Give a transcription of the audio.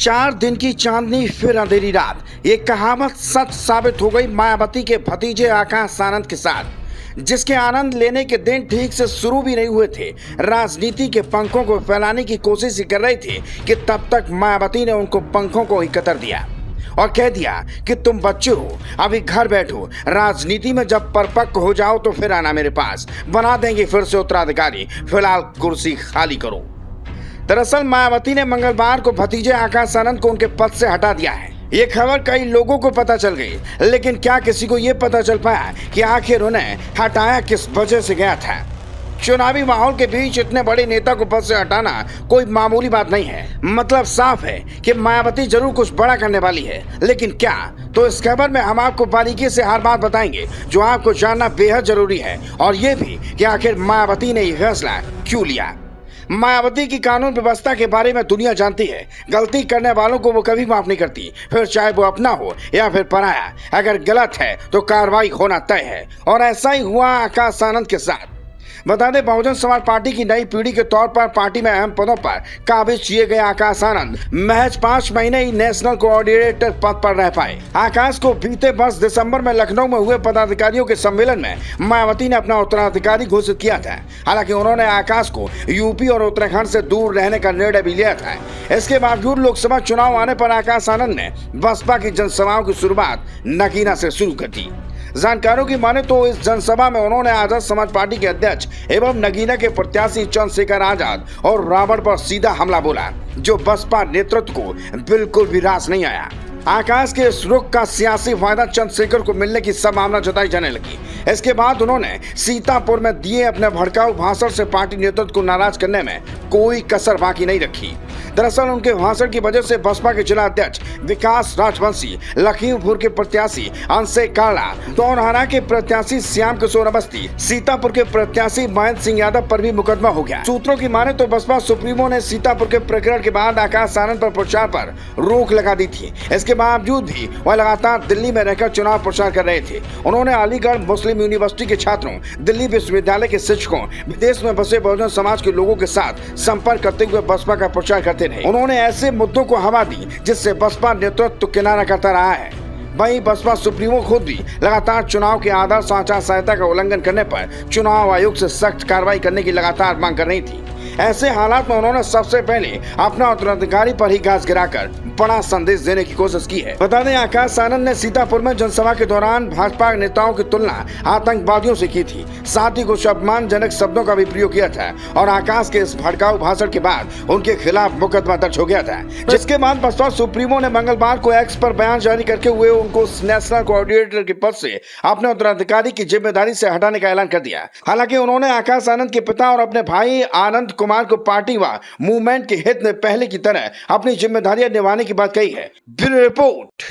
4 दिन की चांदनी फिर अंधेरी रात। ये कहावत सच साबित हो गई मायावती के भतीजे आकाश आनंद के साथ, जिसके आनंद लेने के दिन ठीक से शुरू भी नहीं हुए थे। राजनीति के पंखों को फैलाने की कोशिश ही कर रहे थे कि तब तक मायावती ने उनको पंखों को ही कतर दिया और कह दिया कि तुम बच्चे हो, अभी घर बैठो, राजनीति में जब परिपक्व हो जाओ तो फिर आना मेरे पास, बना देंगे फिर से उत्तराधिकारी, फिलहाल कुर्सी खाली करो। दरअसल मायावती ने मंगलवार को भतीजे आकाश आनंद को उनके पद से हटा दिया है। ये खबर कई लोगों को पता चल गई, लेकिन क्या किसी को ये पता चल पाया कि आखिर उन्हें हटाया किस वजह से गया था। चुनावी माहौल के बीच इतने बड़े नेता को पद से हटाना कोई मामूली बात नहीं है। मतलब साफ है कि मायावती जरूर कुछ बड़ा करने वाली है, लेकिन क्या? तो इस खबर में हम आपको बारीकी से हर बात बताएंगे जो आपको जानना बेहद जरूरी है, और ये भी कि आखिर मायावती ने यह फैसला क्यों लिया। मायावती की कानून व्यवस्था के बारे में दुनिया जानती है। गलती करने वालों को वो कभी माफ नहीं करती, फिर चाहे वो अपना हो या फिर पराया। अगर गलत है तो कार्रवाई होना तय है, और ऐसा ही हुआ आकाश आनंद के साथ। बता दें, बहुजन समाज पार्टी की नई पीढ़ी के तौर पर पार्टी में अहम पदों पर काबिज किए गए आकाश आनंद महज 5 महीने ही नेशनल कोऑर्डिनेटर पद पर रह पाए। आकाश को बीते वर्ष दिसंबर में लखनऊ में हुए पदाधिकारियों के सम्मेलन में मायावती ने अपना उत्तराधिकारी घोषित किया था। हालांकि उन्होंने आकाश को यूपी और उत्तराखंड से दूर रहने का निर्णय भी लिया था। इसके बावजूद लोकसभा चुनाव आने पर आकाश आनंद ने बसपा की जनसभाओं की शुरुआत नगीना से शुरू कर दी। जानकारों की माने तो इस जनसभा में उन्होंने आजाद समाज पार्टी के अध्यक्ष एवं नगीना के प्रत्याशी चंद्रशेखर आजाद और रावण पर सीधा हमला बोला, जो बसपा नेतृत्व को बिल्कुल भी रास नहीं आया। आकाश के इस रुख का सियासी फायदा चंद्रशेखर को मिलने की संभावना जताई जाने लगी। इसके बाद उन्होंने सीतापुर में दिए अपने भड़काऊ भाषण से पार्टी नेतृत्व को नाराज करने में कोई कसर बाकी नहीं रखी। दरअसल उनके भाषण की वजह से बसपा के जिला अध्यक्ष विकास राजवंशी, लखीमपुर के प्रत्याशी अंशे काला, दोनहारा के प्रत्याशी श्याम किशोर अवस्थी, सीतापुर के प्रत्याशी महेंद्र सिंह यादव पर भी मुकदमा हो गया। सूत्रों की माने तो बसपा सुप्रीमो ने सीतापुर के प्रकरण के बाद आकाश आनंद पर प्रचार पर रोक लगा दी थी। इसके बावजूद भी वह लगातार दिल्ली में रहकर चुनाव प्रचार कर रहे थे। उन्होंने अलीगढ़ मुस्लिम यूनिवर्सिटी के छात्रों, दिल्ली विश्वविद्यालय के शिक्षकों, विदेश में बसे बहुजन समाज के लोगों के साथ संपर्क करते हुए बसपा का प्रचार करते रहे। उन्होंने ऐसे मुद्दों को हवा दी जिससे बसपा नेतृत्व किनारा करता रहा है। वहीं बसपा सुप्रीमो खुद भी लगातार चुनाव के आदर्श आचार संहिता का उल्लंघन करने पर चुनाव आयोग से सख्त कार्रवाई करने की लगातार मांग कर रही थी। ऐसे हालात में उन्होंने सबसे पहले अपना उत्तराधिकारी पर ही घास गिराकर बड़ा संदेश देने की कोशिश की है। बता दें, आकाश आनंद ने सीतापुर में जनसभा के दौरान भाजपा नेताओं की तुलना आतंकवादियों से की थी। साथ ही कुछ अपमानजनक शब्दों का भी प्रयोग किया था, और आकाश के इस भड़काऊ भाषण के बाद उनके खिलाफ मुकदमा दर्ज हो गया था। जिसके बाद बसपा सुप्रीमो ने मंगलवार को एक्स पर बयान जारी करके हुए उनको नेशनल कोऑर्डिनेटर के पद से अपने उत्तराधिकारी की जिम्मेदारी से हटाने का ऐलान कर दिया। हालांकि उन्होंने आकाश आनंद के पिता और अपने भाई आनंद कुमार को पार्टी व मूवमेंट के हित में पहले की तरह अपनी जिम्मेदारियां निभाने की बात कही है। Bureau report.